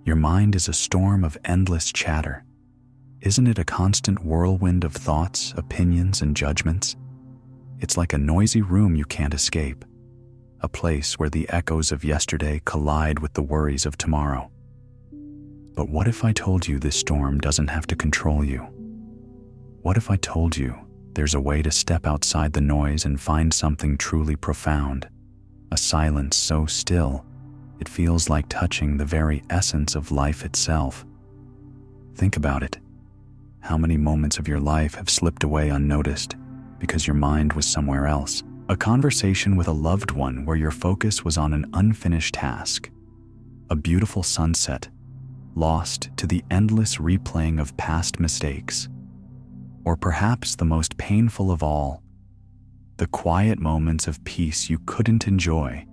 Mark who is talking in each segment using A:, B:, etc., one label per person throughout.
A: Your mind is a storm of endless chatter. Isn't it a constant whirlwind of thoughts, opinions, and judgments? It's like a noisy room you can't escape, a place where the echoes of yesterday collide with the worries of tomorrow. But what if I told you this storm doesn't have to control you? What if I told you there's a way to step outside the noise and find something truly profound, a silence so still it feels like touching the very essence of life itself? Think about it. How many moments of your life have slipped away unnoticed because your mind was somewhere else? A conversation with a loved one where your focus was on an unfinished task. A beautiful sunset, lost to the endless replaying of past mistakes. Or perhaps the most painful of all, the quiet moments of peace you couldn't enjoy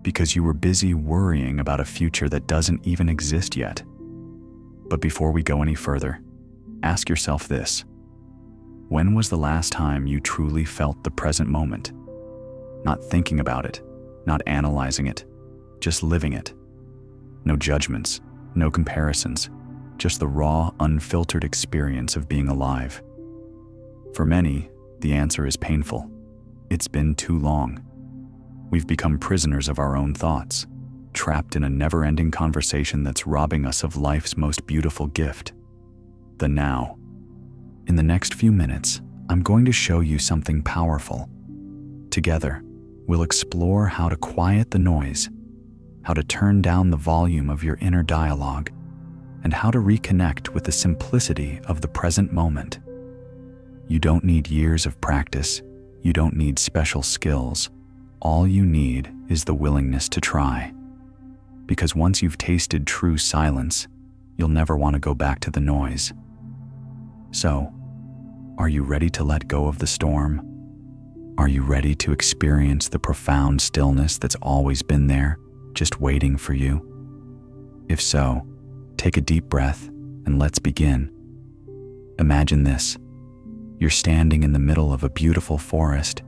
A: because you were busy worrying about a future that doesn't even exist yet. But before we go any further, ask yourself this. When was the last time you truly felt the present moment? Not thinking about it, not analyzing it, just living it. No judgments, no comparisons, just the raw, unfiltered experience of being alive. For many, the answer is painful. It's been too long. We've become prisoners of our own thoughts, trapped in a never-ending conversation that's robbing us of life's most beautiful gift, the now. In the next few minutes, I'm going to show you something powerful. Together, we'll explore how to quiet the noise, how to turn down the volume of your inner dialogue, and how to reconnect with the simplicity of the present moment. You don't need years of practice. You don't need special skills. All you need is the willingness to try. Because once you've tasted true silence, you'll never want to go back to the noise. So, are you ready to let go of the storm? Are you ready to experience the profound stillness that's always been there, just waiting for you? If so, take a deep breath and let's begin. Imagine this. You're standing in the middle of a beautiful forest.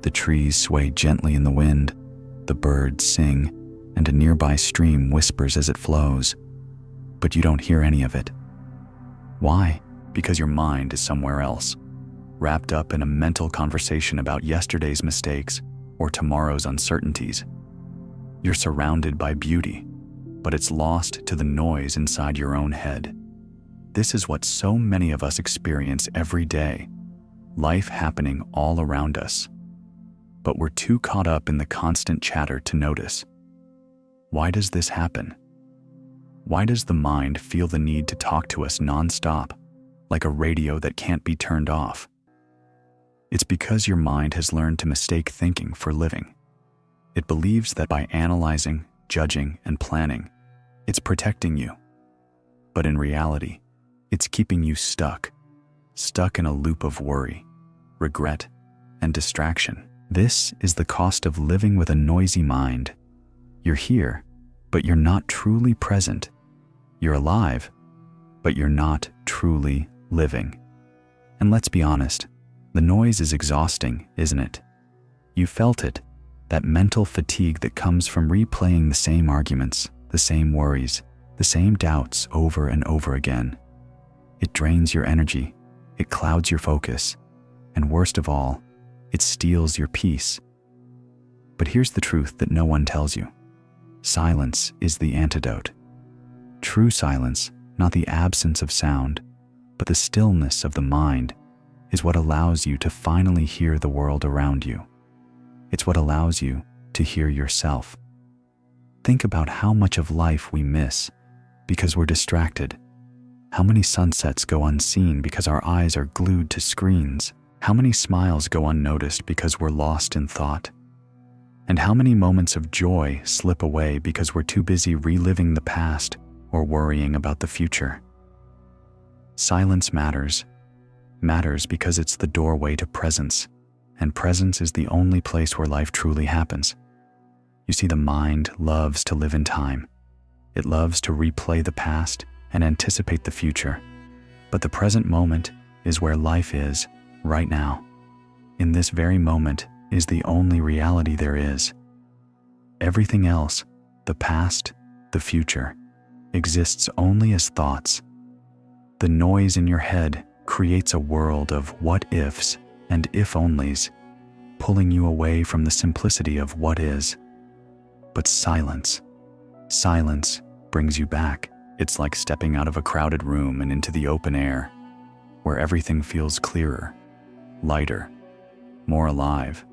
A: The trees sway gently in the wind, the birds sing, and a nearby stream whispers as it flows. But you don't hear any of it. Why? Because your mind is somewhere else, wrapped up in a mental conversation about yesterday's mistakes or tomorrow's uncertainties. You're surrounded by beauty, but it's lost to the noise inside your own head. This is what so many of us experience every day, life happening all around us. But we're too caught up in the constant chatter to notice. Why does this happen? Why does the mind feel the need to talk to us nonstop, like a radio that can't be turned off? It's because your mind has learned to mistake thinking for living. It believes that by analyzing, judging, and planning, it's protecting you. But in reality, it's keeping you stuck in a loop of worry, regret, and distraction. This is the cost of living with a noisy mind. You're here, but you're not truly present. You're alive, but you're not truly living. And let's be honest, the noise is exhausting, isn't it? You felt it, that mental fatigue that comes from replaying the same arguments, the same worries, the same doubts over and over again. It drains your energy, it clouds your focus, and worst of all, it steals your peace. But here's the truth that no one tells you. Silence is the antidote. True silence, not the absence of sound, but the stillness of the mind, is what allows you to finally hear the world around you. It's what allows you to hear yourself. Think about how much of life we miss because we're distracted. How many sunsets go unseen because our eyes are glued to screens? How many smiles go unnoticed because we're lost in thought? And how many moments of joy slip away because we're too busy reliving the past or worrying about the future? Silence matters because it's the doorway to presence, and presence is the only place where life truly happens. You see, the mind loves to live in time. It loves to replay the past and anticipate the future. But the present moment is where life is, right now. In this very moment is the only reality there is. Everything else, the past, the future, exists only as thoughts. The noise in your head creates a world of what ifs and if onlys, pulling you away from the simplicity of what is. But silence brings you back. It's like stepping out of a crowded room and into the open air, where everything feels clearer, lighter, more alive.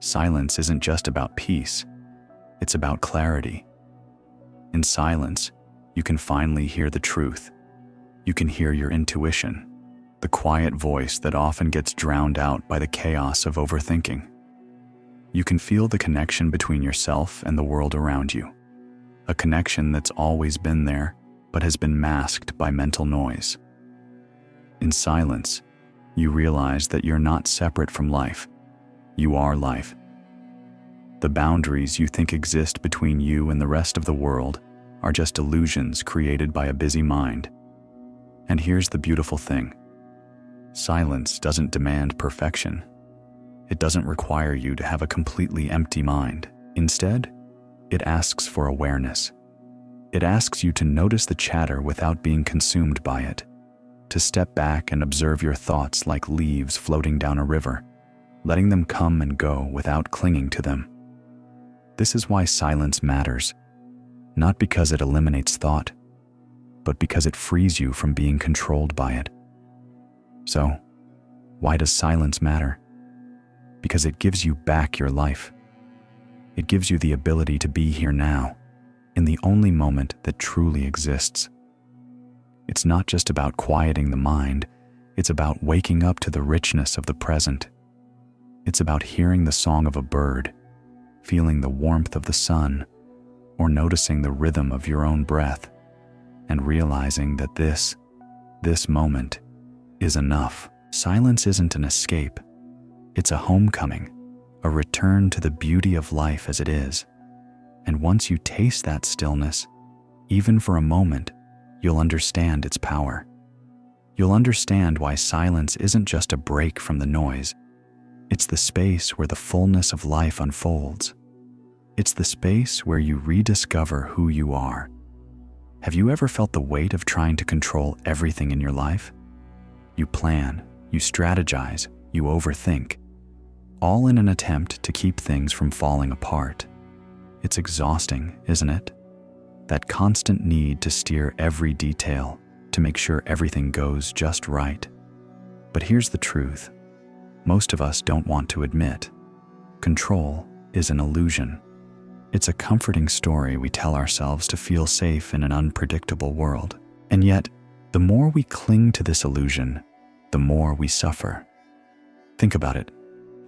A: Silence isn't just about peace, it's about clarity. In silence, you can finally hear the truth. You can hear your intuition, the quiet voice that often gets drowned out by the chaos of overthinking. You can feel the connection between yourself and the world around you, a connection that's always been there, but has been masked by mental noise. In silence, you realize that you're not separate from life. You are life. The boundaries you think exist between you and the rest of the world are just illusions created by a busy mind. And here's the beautiful thing. Silence doesn't demand perfection. It doesn't require you to have a completely empty mind. Instead, it asks for awareness. It asks you to notice the chatter without being consumed by it, to step back and observe your thoughts like leaves floating down a river, letting them come and go without clinging to them. This is why silence matters, not because it eliminates thought, but because it frees you from being controlled by it. So, why does silence matter? Because it gives you back your life. It gives you the ability to be here now, in the only moment that truly exists. It's not just about quieting the mind, it's about waking up to the richness of the present. It's about hearing the song of a bird, feeling the warmth of the sun, or noticing the rhythm of your own breath, and realizing that this moment is enough. Silence isn't an escape. It's a homecoming, a return to the beauty of life as it is. And once you taste that stillness, even for a moment, you'll understand its power. You'll understand why silence isn't just a break from the noise. It's the space where the fullness of life unfolds. It's the space where you rediscover who you are. Have you ever felt the weight of trying to control everything in your life? You plan, you strategize, you overthink, all in an attempt to keep things from falling apart. It's exhausting, isn't it? That constant need to steer every detail, to make sure everything goes just right. But here's the truth. Most of us don't want to admit. Control is an illusion. It's a comforting story we tell ourselves to feel safe in an unpredictable world. And yet, the more we cling to this illusion, the more we suffer. Think about it.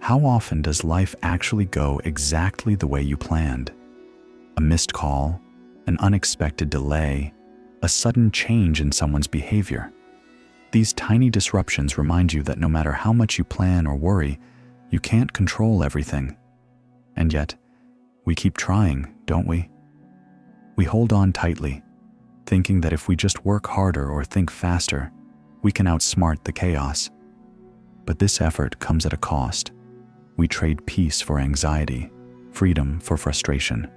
A: How often does life actually go exactly the way you planned? A missed call, an unexpected delay, a sudden change in someone's behavior. These tiny disruptions remind you that no matter how much you plan or worry, you can't control everything. And yet, we keep trying, don't we? We hold on tightly, thinking that if we just work harder or think faster, we can outsmart the chaos. But this effort comes at a cost. We trade peace for anxiety, freedom for frustration.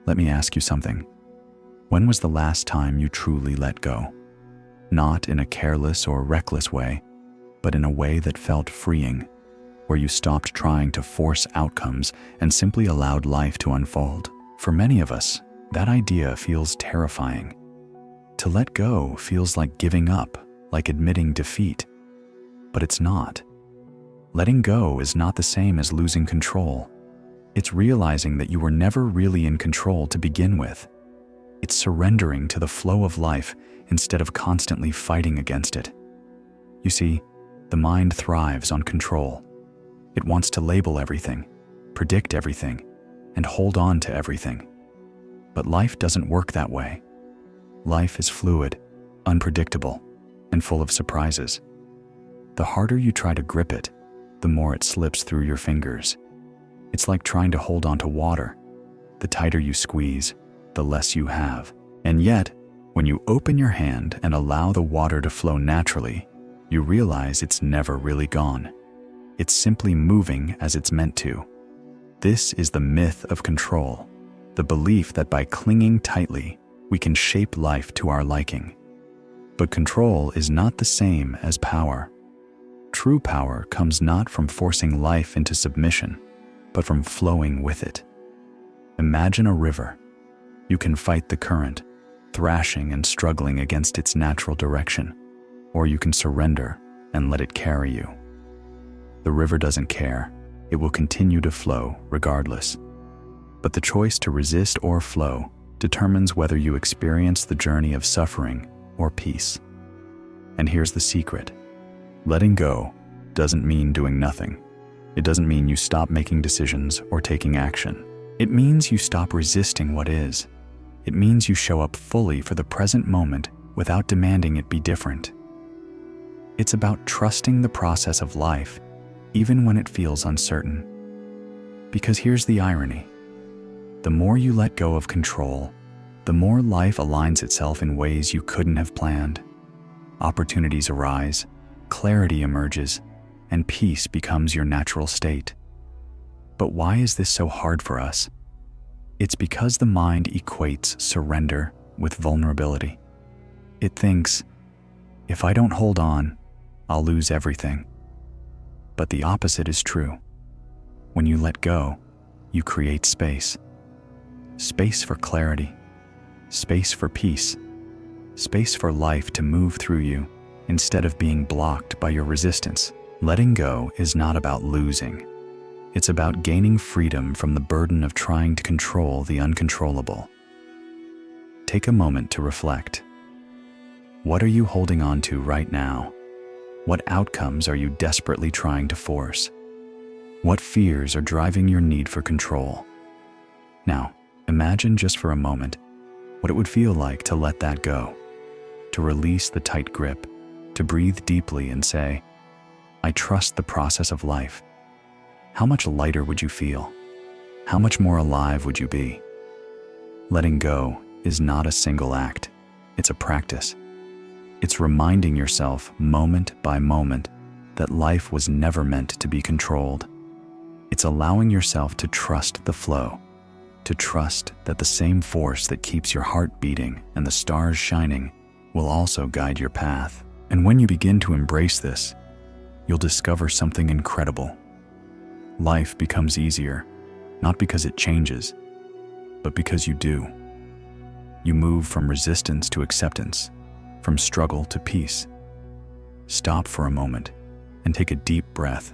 A: Let me ask you something. When was the last time you truly let go? Not in a careless or reckless way, but in a way that felt freeing, where you stopped trying to force outcomes and simply allowed life to unfold. For many of us, that idea feels terrifying. To let go feels like giving up, like admitting defeat. But it's not. Letting go is not the same as losing control. It's realizing that you were never really in control to begin with. It's surrendering to the flow of life instead of constantly fighting against it. You see, the mind thrives on control. It wants to label everything, predict everything, and hold on to everything. But life doesn't work that way. Life is fluid, unpredictable, and full of surprises. The harder you try to grip it, the more it slips through your fingers. It's like trying to hold on to water. The tighter you squeeze, the less you have. And yet, when you open your hand and allow the water to flow naturally, you realize it's never really gone. It's simply moving as it's meant to. This is the myth of control, the belief that by clinging tightly, We can shape life to our liking. But control is not the same as power. True power comes not from forcing life into submission, but from flowing with it. Imagine a river. You can fight the current, thrashing and struggling against its natural direction, or you can surrender and let it carry you. The river doesn't care. It will continue to flow regardless. But the choice to resist or flow determines whether you experience the journey of suffering or peace. And here's the secret. Letting go doesn't mean doing nothing. It doesn't mean you stop making decisions or taking action. It means you stop resisting what is. It means you show up fully for the present moment without demanding it be different. It's about trusting the process of life, even when it feels uncertain. Because here's the irony. The more you let go of control, the more life aligns itself in ways you couldn't have planned. Opportunities arise, clarity emerges, and peace becomes your natural state. But why is this so hard for us? It's because the mind equates surrender with vulnerability. It thinks, if I don't hold on, I'll lose everything. But the opposite is true. When you let go, you create space. Space for clarity, space for peace, space for life to move through you instead of being blocked by your resistance. Letting go is not about losing. It's about gaining freedom from the burden of trying to control the uncontrollable. Take a moment to reflect. What are you holding on to right now? What outcomes are you desperately trying to force? What fears are driving your need for control? Now, imagine just for a moment what it would feel like to let that go, to release the tight grip, to breathe deeply and say, I trust the process of life. How much lighter would you feel? How much more alive would you be? Letting go is not a single act. It's a practice. It's reminding yourself moment by moment that life was never meant to be controlled. It's allowing yourself to trust the flow, to trust that the same force that keeps your heart beating and the stars shining will also guide your path. And when you begin to embrace this, you'll discover something incredible. Life becomes easier, not because it changes, but because you do. You move from resistance to acceptance, from struggle to peace. Stop for a moment and take a deep breath.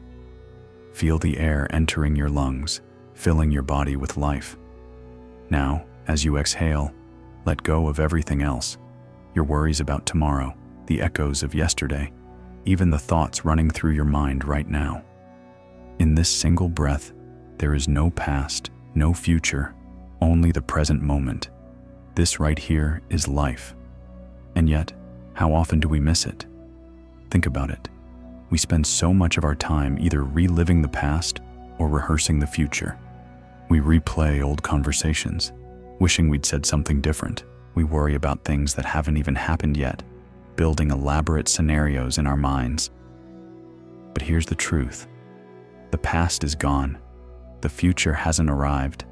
A: Feel the air entering your lungs, filling your body with life. Now, as you exhale, let go of everything else. Your worries about tomorrow, the echoes of yesterday, even the thoughts running through your mind right now. In this single breath, there is no past, no future, only the present moment. This right here is life. And yet, how often do we miss it? Think about it. We spend so much of our time either reliving the past or rehearsing the future. We replay old conversations, wishing we'd said something different. We worry about things that haven't even happened yet, building elaborate scenarios in our minds. But here's the truth. The past is gone. The future hasn't arrived.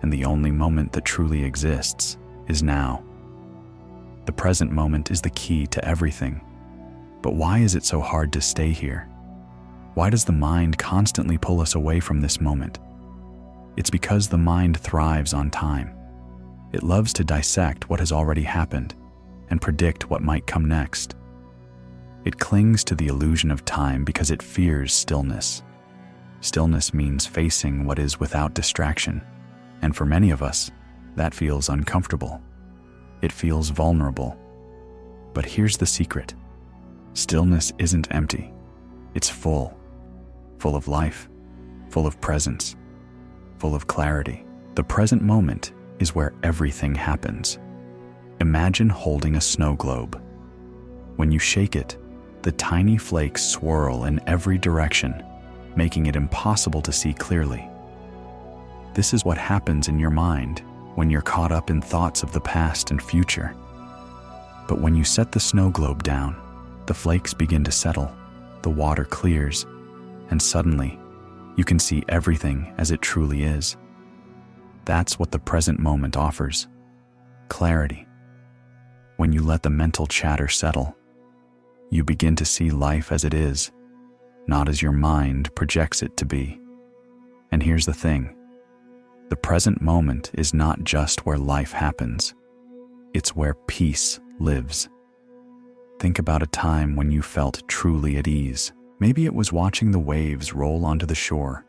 A: And the only moment that truly exists is now. The present moment is the key to everything. But why is it so hard to stay here? Why does the mind constantly pull us away from this moment? It's because the mind thrives on time. It loves to dissect what has already happened and predict what might come next. It clings to the illusion of time because it fears stillness. Stillness means facing what is without distraction, and for many of us, that feels uncomfortable. It feels vulnerable. But here's the secret. Stillness isn't empty. It's full of life, full of presence, full of clarity. The present moment is where everything happens. Imagine holding a snow globe. When you shake it, the tiny flakes swirl in every direction, making it impossible to see clearly. This is what happens in your mind when you're caught up in thoughts of the past and future. But when you set the snow globe down, the flakes begin to settle, the water clears, and suddenly, you can see everything as it truly is. That's what the present moment offers. clarity. When you let the mental chatter settle, you begin to see life as it is, not as your mind projects it to be. And here's the thing. The present moment is not just where life happens. It's where peace lives. Think about a time when you felt truly at ease. Maybe it was watching the waves roll onto the shore,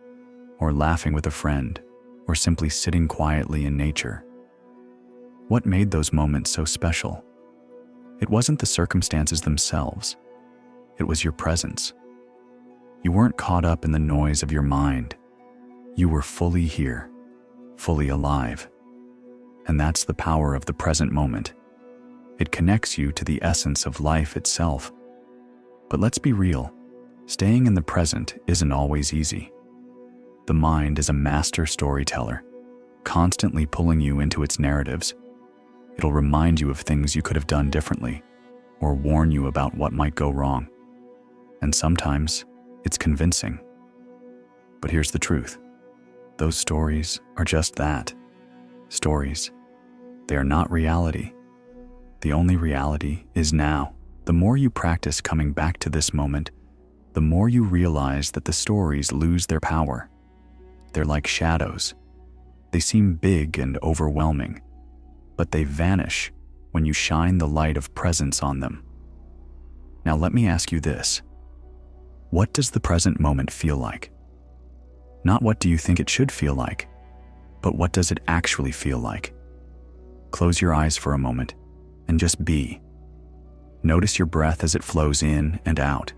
A: or laughing with a friend, or simply sitting quietly in nature. What made those moments so special? It wasn't the circumstances themselves. It was your presence. You weren't caught up in the noise of your mind. You were fully here, fully alive. And that's the power of the present moment. It connects you to the essence of life itself. But let's be real, staying in the present isn't always easy. The mind is a master storyteller, constantly pulling you into its narratives. It'll remind you of things you could have done differently, or warn you about what might go wrong. And sometimes, it's convincing. But here's the truth. Those stories are just that. Stories. They are not reality. The only reality is now. The more you practice coming back to this moment, the more you realize that the stories lose their power. They're like shadows. They seem big and overwhelming, but they vanish when you shine the light of presence on them. Now let me ask you this. What does the present moment feel like? Not what do you think it should feel like, but what does it actually feel like? Close your eyes for a moment and just be. Notice your breath as it flows in and out.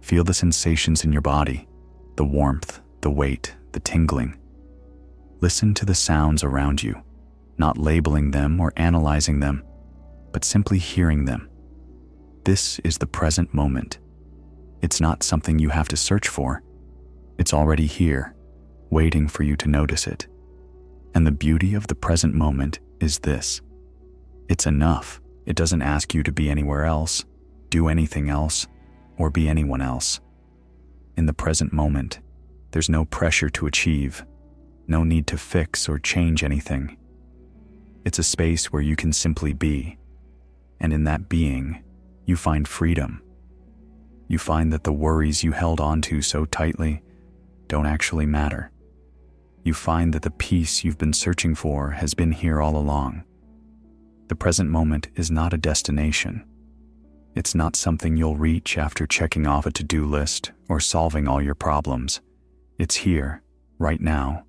A: Feel the sensations in your body, the warmth, the weight, the tingling. Listen to the sounds around you, not labeling them or analyzing them, but simply hearing them. This is the present moment. It's not something you have to search for. It's already here, waiting for you to notice it. And the beauty of the present moment is this. It's enough. It doesn't ask you to be anywhere else, do anything else, or be anyone else. In the present moment, there's no pressure to achieve, no need to fix or change anything. It's a space where you can simply be, and in that being, you find freedom. You find that the worries you held onto so tightly don't actually matter. You find that the peace you've been searching for has been here all along. The present moment is not a destination. It's not something you'll reach after checking off a to-do list or solving all your problems. It's here, right now.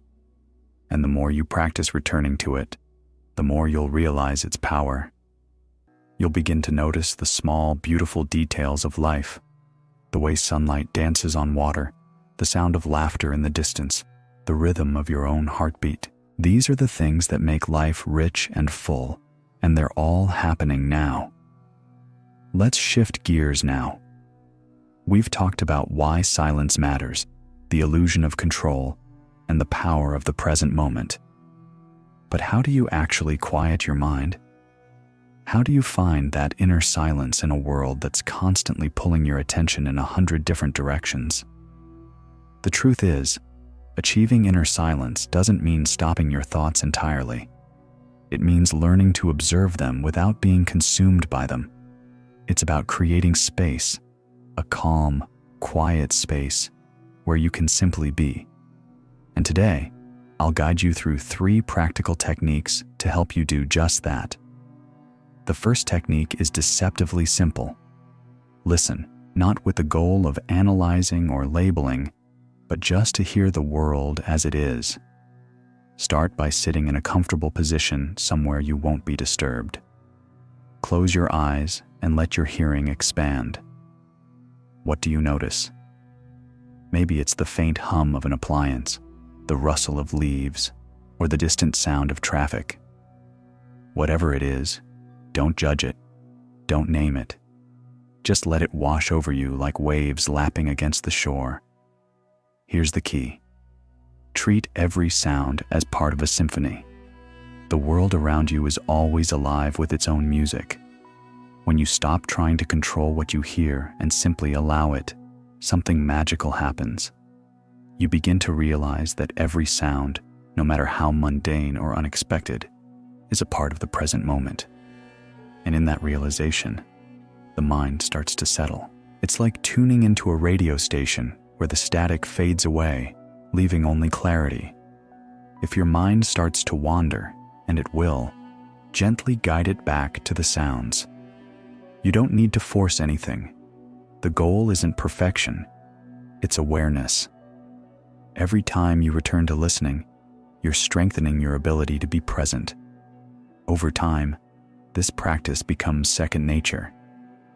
A: And the more you practice returning to it, the more you'll realize its power. You'll begin to notice the small, beautiful details of life, the way sunlight dances on water, the sound of laughter in the distance, the rhythm of your own heartbeat. These are the things that make life rich and full, and they're all happening now. Let's shift gears now. We've talked about why silence matters, the illusion of control, and the power of the present moment. But how do you actually quiet your mind? How do you find that inner silence in a world that's constantly pulling your attention in 100 different directions? The truth is, achieving inner silence doesn't mean stopping your thoughts entirely. It means learning to observe them without being consumed by them. It's about creating space, a calm, quiet space where you can simply be. And today, I'll guide you through 3 practical techniques to help you do just that. The first technique is deceptively simple. Listen, not with the goal of analyzing or labeling, but just to hear the world as it is. Start by sitting in a comfortable position somewhere you won't be disturbed. Close your eyes and let your hearing expand. What do you notice? Maybe it's the faint hum of an appliance, the rustle of leaves, or the distant sound of traffic. Whatever it is, don't judge it. Don't name it. Just let it wash over you like waves lapping against the shore. Here's the key. Treat every sound as part of a symphony. The world around you is always alive with its own music. When you stop trying to control what you hear and simply allow it, something magical happens. You begin to realize that every sound, no matter how mundane or unexpected, is a part of the present moment. And in that realization, the mind starts to settle. It's like tuning into a radio station where the static fades away, leaving only clarity. If your mind starts to wander, and it will, gently guide it back to the sounds. You don't need to force anything. The goal isn't perfection, it's awareness. Every time you return to listening, you're strengthening your ability to be present. Over time, this practice becomes second nature,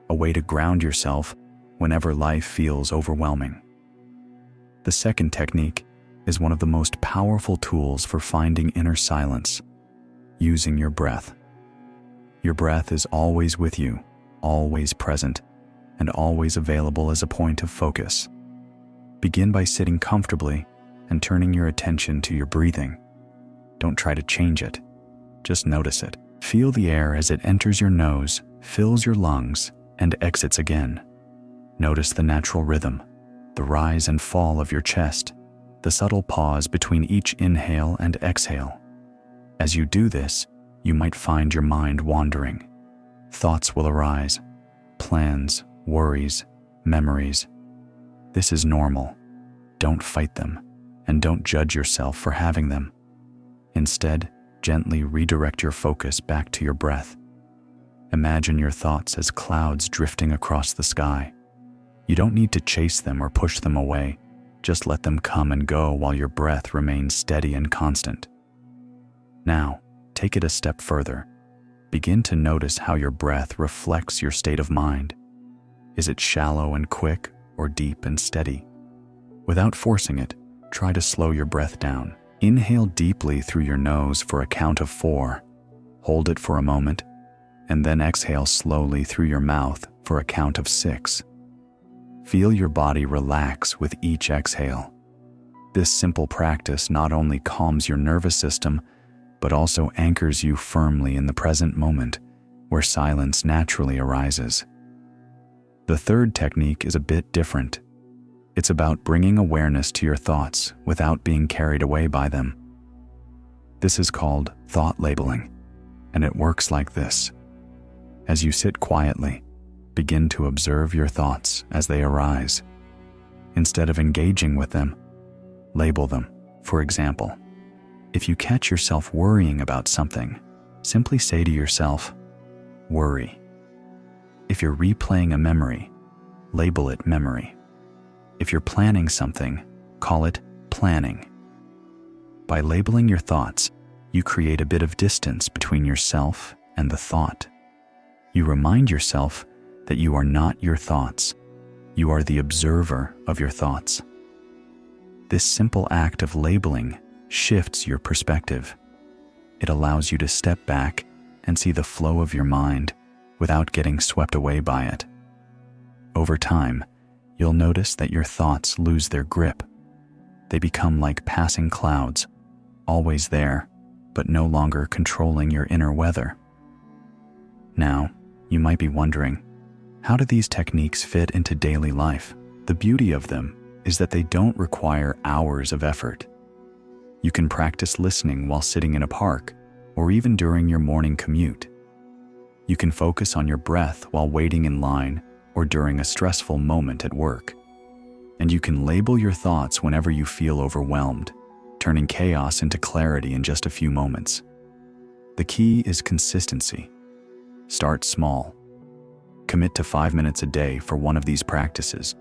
A: a way to ground yourself whenever life feels overwhelming. The second technique is one of the most powerful tools for finding inner silence, using your breath. Your breath is always with you, always present, and always available as a point of focus. Begin by sitting comfortably and turning your attention to your breathing. Don't try to change it, just notice it. Feel the air as it enters your nose, fills your lungs, and exits again. Notice the natural rhythm, the rise and fall of your chest, the subtle pause between each inhale and exhale. As you do this, you might find your mind wandering. Thoughts will arise, plans, worries, memories. This is normal. Don't fight them, and don't judge yourself for having them. Instead, gently redirect your focus back to your breath. Imagine your thoughts as clouds drifting across the sky. You don't need to chase them or push them away. Just let them come and go while your breath remains steady and constant. Now, take it a step further. Begin to notice how your breath reflects your state of mind. Is it shallow and quick or deep and steady? Without forcing it, try to slow your breath down. Inhale deeply through your nose for a count of 4. Hold it for a moment, and then exhale slowly through your mouth for a count of 6. Feel your body relax with each exhale. This simple practice not only calms your nervous system, but also anchors you firmly in the present moment, where silence naturally arises. The third technique is a bit different. It's about bringing awareness to your thoughts without being carried away by them. This is called thought labeling, and it works like this. As you sit quietly, begin to observe your thoughts as they arise. Instead of engaging with them, label them. For example, if you catch yourself worrying about something, simply say to yourself, "Worry." If you're replaying a memory, label it memory. If you're planning something, call it planning. By labeling your thoughts, you create a bit of distance between yourself and the thought. You remind yourself that you are not your thoughts. You are the observer of your thoughts. This simple act of labeling shifts your perspective. It allows you to step back and see the flow of your mind without getting swept away by it. Over time, you'll notice that your thoughts lose their grip. They become like passing clouds, always there, but no longer controlling your inner weather. Now, you might be wondering, how do these techniques fit into daily life? The beauty of them is that they don't require hours of effort. You can practice listening while sitting in a park, or even during your morning commute. You can focus on your breath while waiting in line or during a stressful moment at work. And you can label your thoughts whenever you feel overwhelmed, turning chaos into clarity in just a few moments. The key is consistency. Start small. Commit to 5 minutes a day for one of these practices.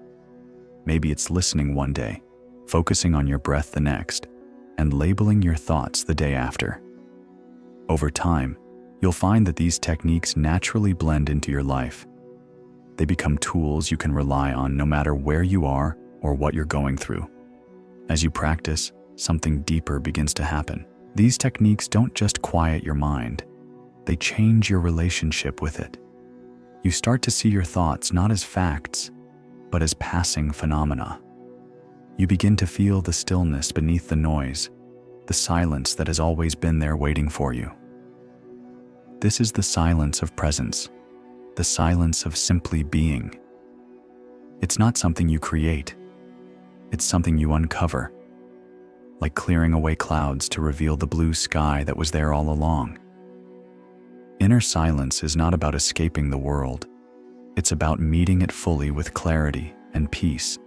A: Maybe it's listening one day, focusing on your breath the next, and labeling your thoughts the day after. Over time, you'll find that these techniques naturally blend into your life. They become tools you can rely on no matter where you are or what you're going through. As you practice, something deeper begins to happen. These techniques don't just quiet your mind, they change your relationship with it. You start to see your thoughts not as facts, but as passing phenomena. You begin to feel the stillness beneath the noise, the silence that has always been there waiting for you. This is the silence of presence, the silence of simply being. It's not something you create, it's something you uncover, like clearing away clouds to reveal the blue sky that was there all along. Inner silence is not about escaping the world. It's about meeting it fully with clarity and peace.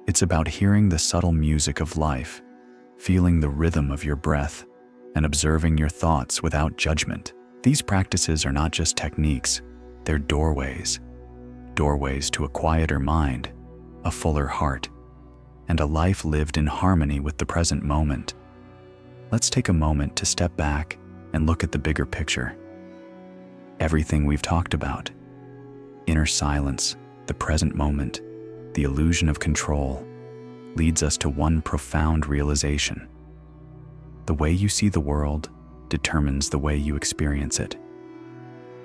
A: It's about hearing the subtle music of life, feeling the rhythm of your breath, and observing your thoughts without judgment. These practices are not just techniques, they're doorways. Doorways to a quieter mind, a fuller heart, and a life lived in harmony with the present moment. Let's take a moment to step back and look at the bigger picture. Everything we've talked about, inner silence, the present moment, the illusion of control, leads us to one profound realization. The way you see the world determines the way you experience it.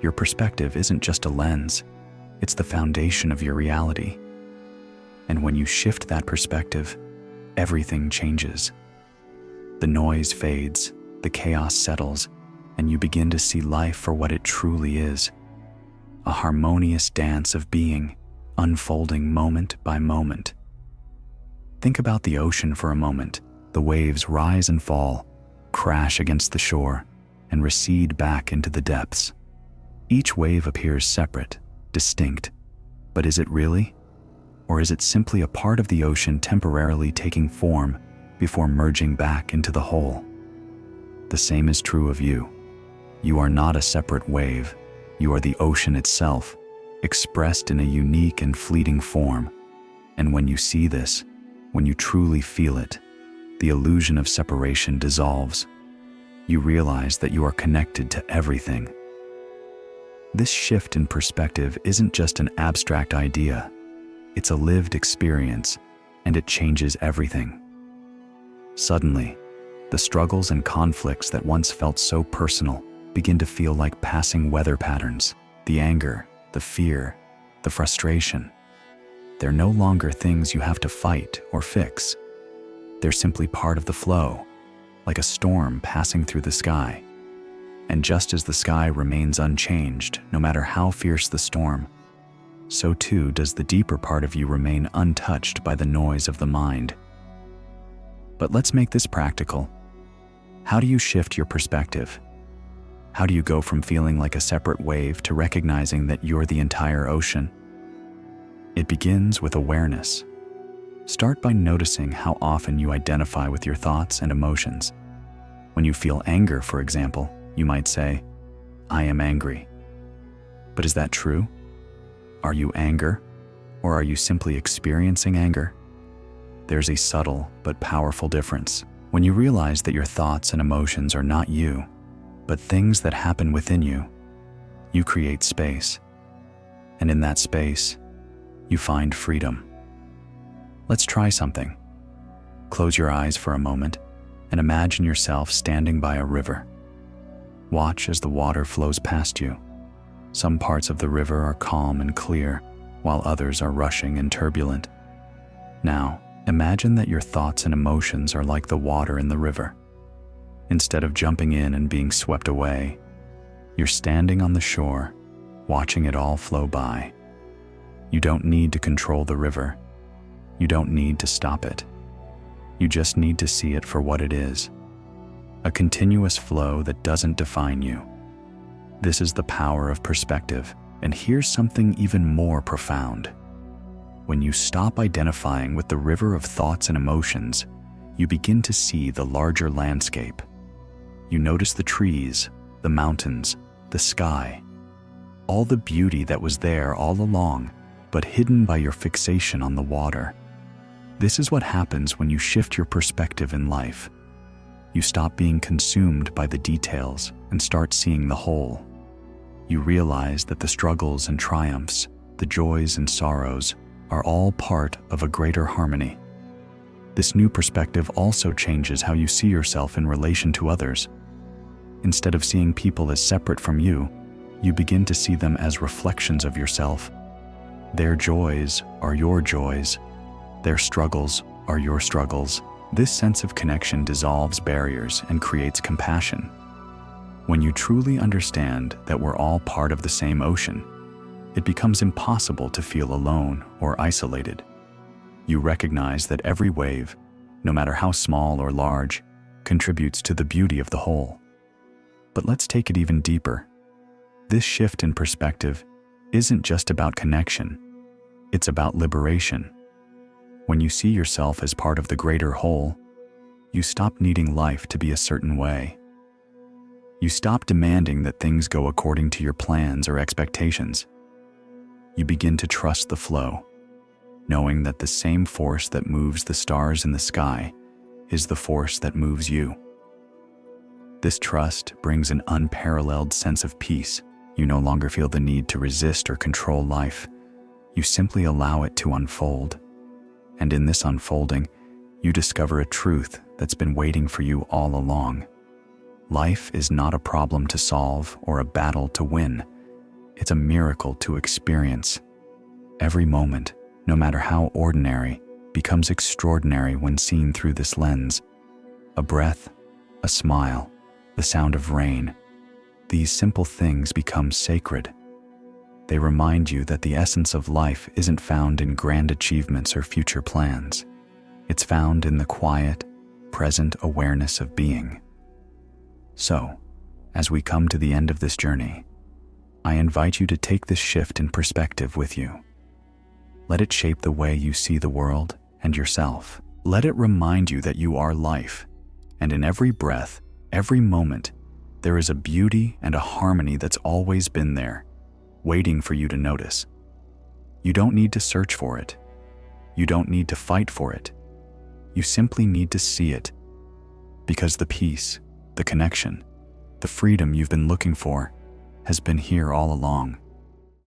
A: Your perspective isn't just a lens, it's the foundation of your reality. And when you shift that perspective, everything changes. The noise fades, the chaos settles, and you begin to see life for what it truly is. A harmonious dance of being, unfolding moment by moment. Think about the ocean for a moment. The waves rise and fall, crash against the shore, and recede back into the depths. Each wave appears separate, distinct, but is it really? Or is it simply a part of the ocean temporarily taking form before merging back into the whole? The same is true of you. You are not a separate wave. You are the ocean itself, expressed in a unique and fleeting form. And when you see this, when you truly feel it, the illusion of separation dissolves. You realize that you are connected to everything. This shift in perspective isn't just an abstract idea. It's a lived experience, and it changes everything. Suddenly, the struggles and conflicts that once felt so personal begin to feel like passing weather patterns. The anger, the fear, the frustration. They're no longer things you have to fight or fix. They're simply part of the flow, like a storm passing through the sky. And just as the sky remains unchanged, no matter how fierce the storm, so too does the deeper part of you remain untouched by the noise of the mind. But let's make this practical. How do you shift your perspective? How do you go from feeling like a separate wave to recognizing that you're the entire ocean? It begins with awareness. Start by noticing how often you identify with your thoughts and emotions. When you feel anger, for example, you might say, "I am angry." But is that true? Are you anger, or are you simply experiencing anger? There's a subtle but powerful difference. When you realize that your thoughts and emotions are not you, but things that happen within you, you create space. And in that space, you find freedom. Let's try something. Close your eyes for a moment and imagine yourself standing by a river. Watch as the water flows past you. Some parts of the river are calm and clear, while others are rushing and turbulent. Now, imagine that your thoughts and emotions are like the water in the river. Instead of jumping in and being swept away, you're standing on the shore, watching it all flow by. You don't need to control the river. You don't need to stop it. You just need to see it for what it is. A continuous flow that doesn't define you. This is the power of perspective, and here's something even more profound. When you stop identifying with the river of thoughts and emotions, you begin to see the larger landscape. You notice the trees, the mountains, the sky, all the beauty that was there all along, but hidden by your fixation on the water. This is what happens when you shift your perspective in life. You stop being consumed by the details and start seeing the whole. You realize that the struggles and triumphs, the joys and sorrows, are all part of a greater harmony. This new perspective also changes how you see yourself in relation to others. Instead of seeing people as separate from you, you begin to see them as reflections of yourself. Their joys are your joys. Their struggles are your struggles. This sense of connection dissolves barriers and creates compassion. When you truly understand that we're all part of the same ocean, it becomes impossible to feel alone or isolated. You recognize that every wave, no matter how small or large, contributes to the beauty of the whole. But let's take it even deeper. This shift in perspective isn't just about connection, it's about liberation. When you see yourself as part of the greater whole, you stop needing life to be a certain way. You stop demanding that things go according to your plans or expectations. You begin to trust the flow, knowing that the same force that moves the stars in the sky is the force that moves you. This trust brings an unparalleled sense of peace. You no longer feel the need to resist or control life. You simply allow it to unfold. And in this unfolding, you discover a truth that's been waiting for you all along. Life is not a problem to solve or a battle to win. It's a miracle to experience. Every moment, no matter how ordinary, becomes extraordinary when seen through this lens. A breath, a smile, the sound of rain. These simple things become sacred. They remind you that the essence of life isn't found in grand achievements or future plans. It's found in the quiet, present awareness of being. So, as we come to the end of this journey, I invite you to take this shift in perspective with you. Let it shape the way you see the world and yourself. Let it remind you that you are life, and in every breath, every moment, there is a beauty and a harmony that's always been there, waiting for you to notice. You don't need to search for it. You don't need to fight for it. You simply need to see it. Because the peace, the connection, the freedom you've been looking for has been here all along.